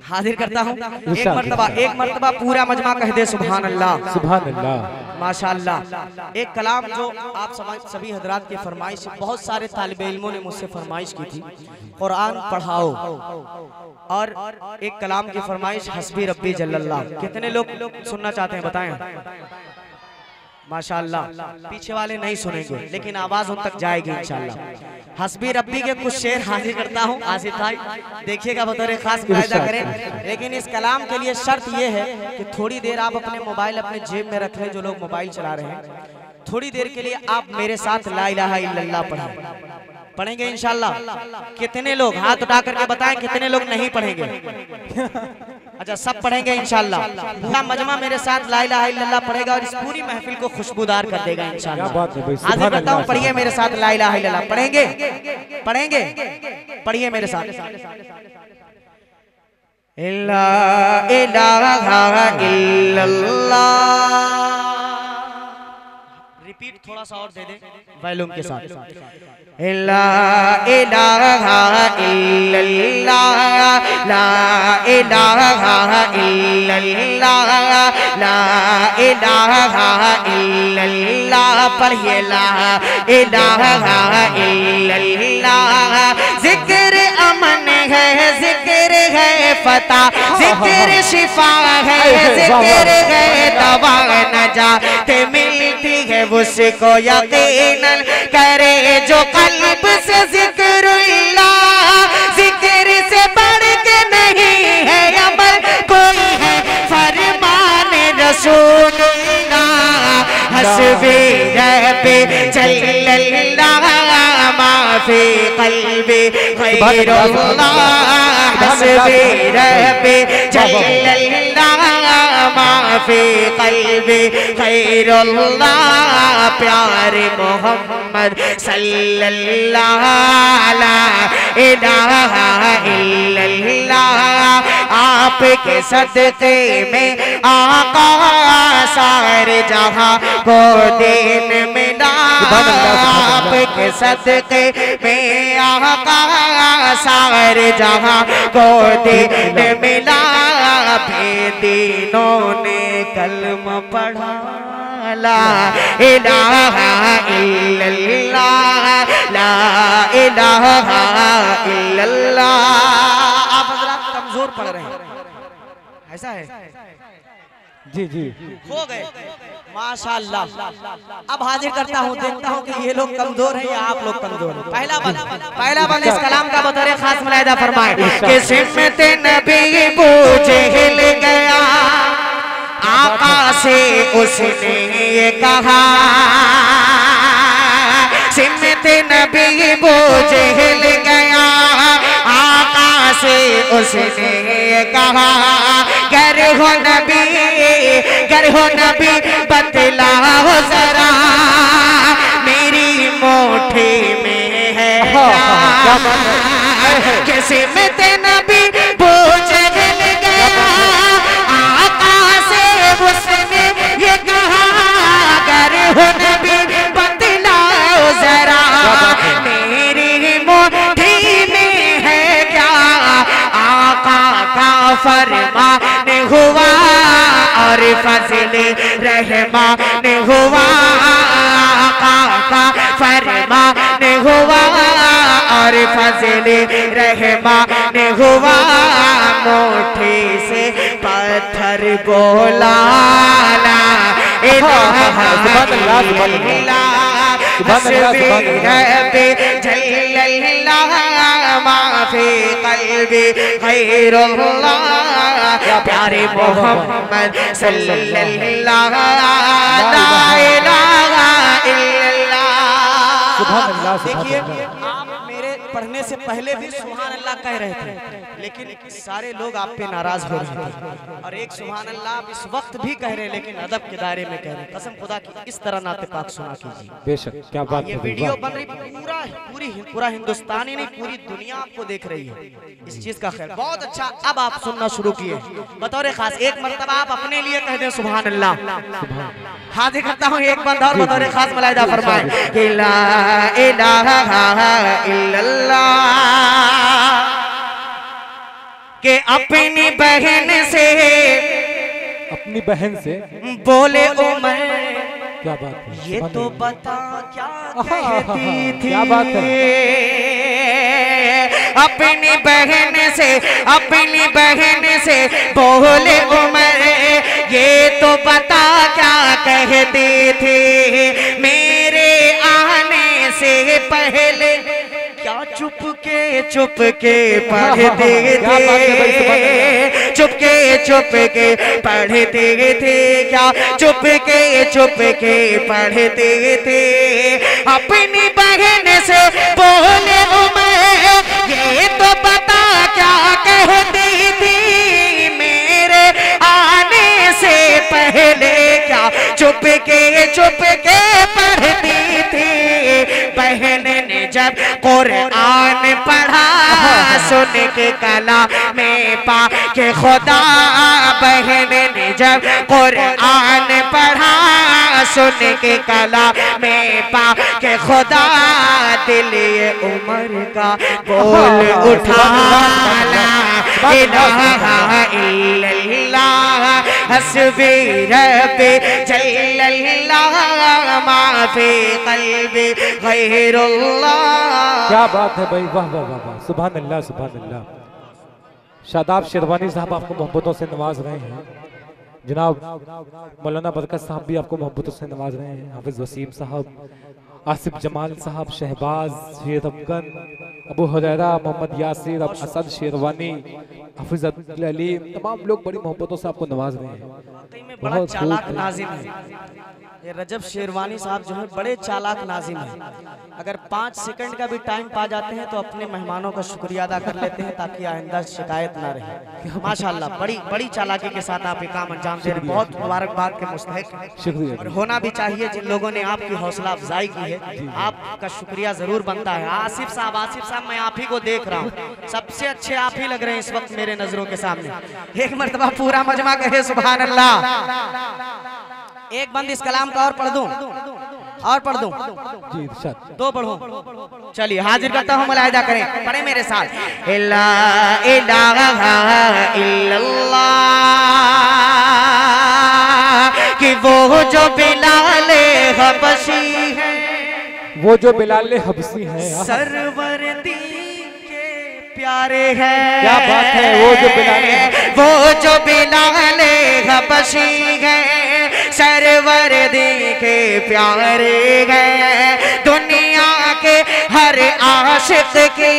हाजिर करता हूँ। एक मर्तबा पूरा मजमा कह दे सुभान अल्लाह सुभान अल्लाह माशाअल्लाह। एक कलाम जो आप सभी हजरात की फरमाइश, बहुत सारे तालिब इल्मों ने मुझसे फरमाइश की थी, कुरान पढ़ाओ। और एक कलाम की फरमाइश हस्बी रब्बी जल्लल्लाह। कितने लोग सुनना चाहते हैं बताएं? माशाअल्लाह। पीछे वाले नहीं सुनेंगे लेकिन आवाज उन तक जाएगी इंशाअल्लाह। हस्बी रब्बी के कुछ शेर हाजिर करता हूँ आसिफ भाई, देखिएगा बतौर खास मुलाहिजा करें। लेकिन इस कलाम के लिए शर्त यह है कि थोड़ी देर आप अपने मोबाइल अपने जेब में रख लें। जो लोग मोबाइल चला रहे हैं, थोड़ी देर के लिए आप मेरे साथ ला इलाहा इल्लल्लाह पढ़ेंगे इंशाअल्लाह। कितने लोग हाथ उठा करके बताएं कितने लोग नहीं पढ़ेंगे? अच्छा, सब पढ़ेंगे इंशाअल्लाह। पूरा मजमा मेरे साथ ला इलाहा इल्लल्लाह पढ़ेगा और इस पूरी महफिल को खुशबूदार कर देगा इंशाअल्लाह। आगे बताऊं, पढ़िए मेरे साथ ला इलाहा इल्लल्लाह। पढ़ेंगे पढ़िए मेरे साथ। ला इलाहा इल्लल्लाह। रिपीट थोड़ा सा और दे दे वॉल्यूम के साथ। ला इलाहा इल्लल्लाह, ला इलाहा इल्लल्लाह, ला इलाहा इल्लल्लाह। पढ़िए ला इलाहा इल्लल्लाह। जिक्र अमन है, जिक्र है फता, जिक्र शिफा है, जिक्र है दवा नजात मिलती है उसको यकीनन करे जो कल्ब से जिक्रुल्लाह। जिक्र से बढ़ के नहीं है अमल कोई है फरमान रसूलुल्लाह। हस्बी रब्बी जल्लल्लाह माफी कल्बी गैरुल्लाह। हस्बी रब्बी जल्लल्लाह माफी कल्बी गैरुल्लाह। प्यारे मोहम्मद सल्लल्लाहु अलैहि इल्लल्लाह। आपके सदके में आका सारे जहां को दीन मिला। आपके सदके में आका सारे जहां को दीन मिला। बेदीनों ने कलमा पढ़ा। ला इलाहा इल्लल्लाह, ला इलाहा इल्लल्लाह। आप हज़रात कमजोर पढ़ रहे हैं, ऐसा है? जी जी हो गए माशाअल्लाह। अब हाजिर करता हूँ, देखता हूँ कि ये लोग कमजोर हैं या आप लोग कमजोर हैं। पहला बंद इस कलाम का बतौर खास मुलाहिजा फरमाए कि सिमत नबी बूझे हिल गया। आका से उसने ये कहा, सिमत नबी बूझे हिल गया। आका से उसने ये कहा, गर हो नबी बतलाओ जरा मेरी मुट्ठी में है क्या। सिमत नबी बूझे हिल गया। आका से उसने ये कहा, गर हो नबी बतलाओ जरा मेरी मुट्ठी में है क्या। आका का फरमान हुआ और फजले रहमान हुआ। आका का फरमान हुआ और फजले रहमान हुआ। मुट्ठी से पत्थर बोला ला इलाहा इल्लल्लाह। हस्बी रब्बी जल्लल्लाह माफी कल्बी गैरुल्लाह। प्यारे मोहम्मद सल्लल्लाहु अलैहि इल्लल्लाह। देखिए, आप मेरे पढ़ने से पहले भी सुभान अल्लाह कह रहे थे, लेकिन सारे लोग आप पे नाराज हो रहे थे। और एक सुभान अल्लाह आप इस वक्त भी कह रहे हैं, लेकिन अदब के दायरे में कह रहे हैं। कसम खुदा की इस तरह नाते पाक सुना कीजिए। बेशक, क्या बात ये है। वीडियो बन रही पूरा हिंदुस्तान ही नहीं, पूरी दुनिया आपको देख रही है। इस चीज का खैर बहुत अच्छा। अब आप सुनना शुरू किए बतौर खास। एक मर्तबा आप अपने लिए कह दें सुभान अल्लाह। हाजिर करता हूँ एक बंद और बतौर खास मुलाहिजा फरमाए कि ला इलाहा इल्लल्लाह। कि अपनी बहन से, अपनी बहन से बोले उमर क्या बात है, ये तो बता क्या कहती थी। क्या बात है, अपनी बहन से, अपनी बहन से बोले उमर ये तो बता क्या कहती थी। मेरे आने से पहले क्या चुपके चुपके पढ़ते थे, चुपके चुपके पढ़ते थे, क्या चुपके चुपके पढ़ते थे। अपनी बहन से बोले उमर ये तो बता क्या कहती थी। मेरे आने से पहले क्या चुपके चुपके पढ़ती थी। बहन ने जब कुरान पढ़ा सुन के कला में पा के खुदा, बहन ने जब कुरान पढ़ा सुन के कला में पा के खुदा, दिल ये उमर का बोल उठा ला इलाहा इल्लल्लाह हस्बी रब्बी जल्लल्लाह मा फी क़ल्बी गैरुल्लाह। क्या बात है भाई, वाह वाह वाह वाह, सुभान अल्लाह सुभान अल्लाह। शादाब शेरवानी साहब आपको मोहब्बतों से नवाज रहे हैं। जनाब मौलाना बरकत साहब भी आपको मोहब्बतों से नवाज रहे हैं। हाफिज वसीम साहब, आसिफ जमाल साहब, शहबाज, शेर अफगन, अबू हुरैरा, मोहम्मद यासिर, असद शेरवानी, हाफिज अब्दुल अलीम, तमाम लोग बड़ी मोहब्बतों से आपको नवाज रहे हैं। बड़ा चालाक नाज़िम है ये रजब शेरवानी साहब, जो है बड़े चालाक नाज़िम है। अगर 5 सेकंड का भी टाइम पा जाते हैं तो अपने मेहमानों का शुक्रिया अदा कर लेते हैं ताकि आइंदा शिकायत ना रहे। माशाल्लाह बड़ी बड़ी चालाकी के साथ आप ये काम अंजाम दे रहे हैं, बहुत मुबारकबाद के मुस्तहिक हैं। शुक्रिया। और होना भी चाहिए, जिन लोगों ने आपकी हौसला अफजाई की है आपका शुक्रिया जरूर बनता है। आसिफ साहब मैं आप ही को देख रहा हूँ, सबसे अच्छे आप ही लग रहे हैं इस वक्त मेरे नजरों के सामने। एक मर्तबा पूरा मजमा कहे सुभान अल्लाह। एक बंद इस कलाम का और पढ़ दूं, और पढ़ दूं जी इरशाद। 2 पढ़ूं। चलिए हाजिर करता हूँ, मुलाहिदा करें, पढ़े मेरे साथ। इला इलाहा इल्लल्लाह कि वो जो बिलाले हबशी है, वो जो बिलाले हबसी हैं, सरवरदी के प्यारे हैं। क्या बात है, वो जो बिलाले, वो जो बिलाले हबशी है, सरवरदी के प्यारे हैं। दुनिया के हर आशिक के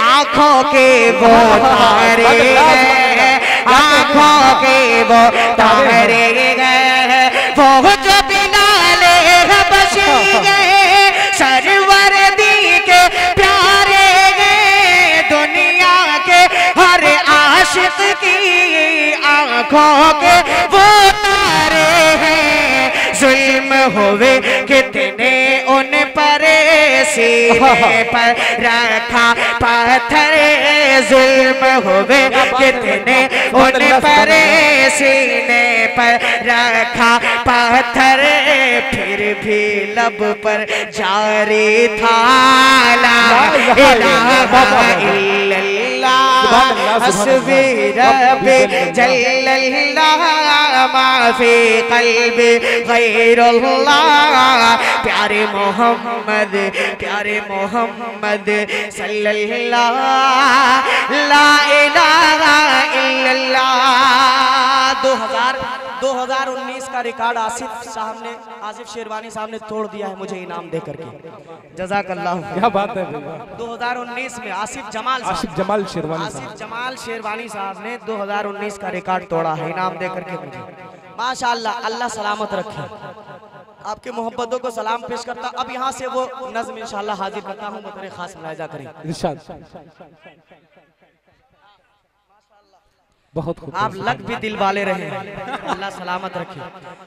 आँखों के वो तारे हैं, आँखों के वो तारे हैं। वो जो बिलाले हबशी है, सरवरदी के प्यारे हैं। दुनिया के हर आशिक की आँखों के वो तारे हैं। जुल्म होवे कितने उन पर, सीने पर रखा पत्थर। जुल्म होवे कितने उन पर, सीने पर रखा पत्थर। फिर भी लब पर जारी था ला इलाहा इल्लल्लाह हस्बी रब्बी जल्लल्लाह मा फी क़ल्बी गैरुल्लाह। प्यारे मोहम्मद सल्लल्लाह ला इलाहा इल्लल्लाह। 2019 का रिकॉर्ड आसिफ शेरवानी साहब ने तोड़ दिया है मुझे इनाम दे करके, जज़ाकल्लाह। क्या बात है। 2019 में आसिफ जमाल शेरवानी साहब ने 2019 का रिकॉर्ड तोड़ा है इनाम दे करके मुझे। माशाअल्लाह, अल्लाह सलामत रखे। आपके मोहब्बतों को सलाम पेश करता। अब यहाँ से वो नज़्म इंशाअल्लाह हाजिर करता हूँ, बतौर खास मुलाहिजा करें। बहुत आप लग भी दिल वाले रहे, अल्लाह सलामत रखे।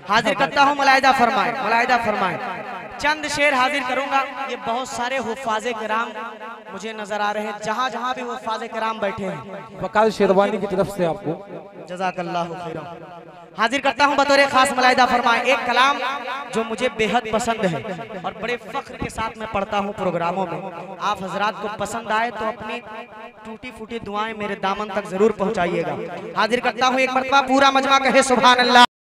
हाजिर करता हूँ, मुलाहिदा फरमाए। चंद शेर हाजिर करूंगा। ये बहुत सारे हुफ़ाज़े किराम मुझे नजर आ रहे हैं, जहाँ जहाँ भी वो फाज़े कराम बैठे हैं। वकाल शेरवानी की तरफ से आपको जज़ाकल्लाहु खैरन हाजिर करता हूँ बतौर खास मलाइदा फरमाए। एक कलाम जो मुझे बेहद पसंद है और बड़े फख्र के साथ मैं पढ़ता हूँ प्रोग्रामों में। आप हजरात को पसंद आए तो अपनी टूटी फूटी दुआएं मेरे दामन तक जरूर पहुँचाइएगा। हाजिर करता हूँ एक मरतबा, पूरा मजमा कहे सुभान अल्लाह।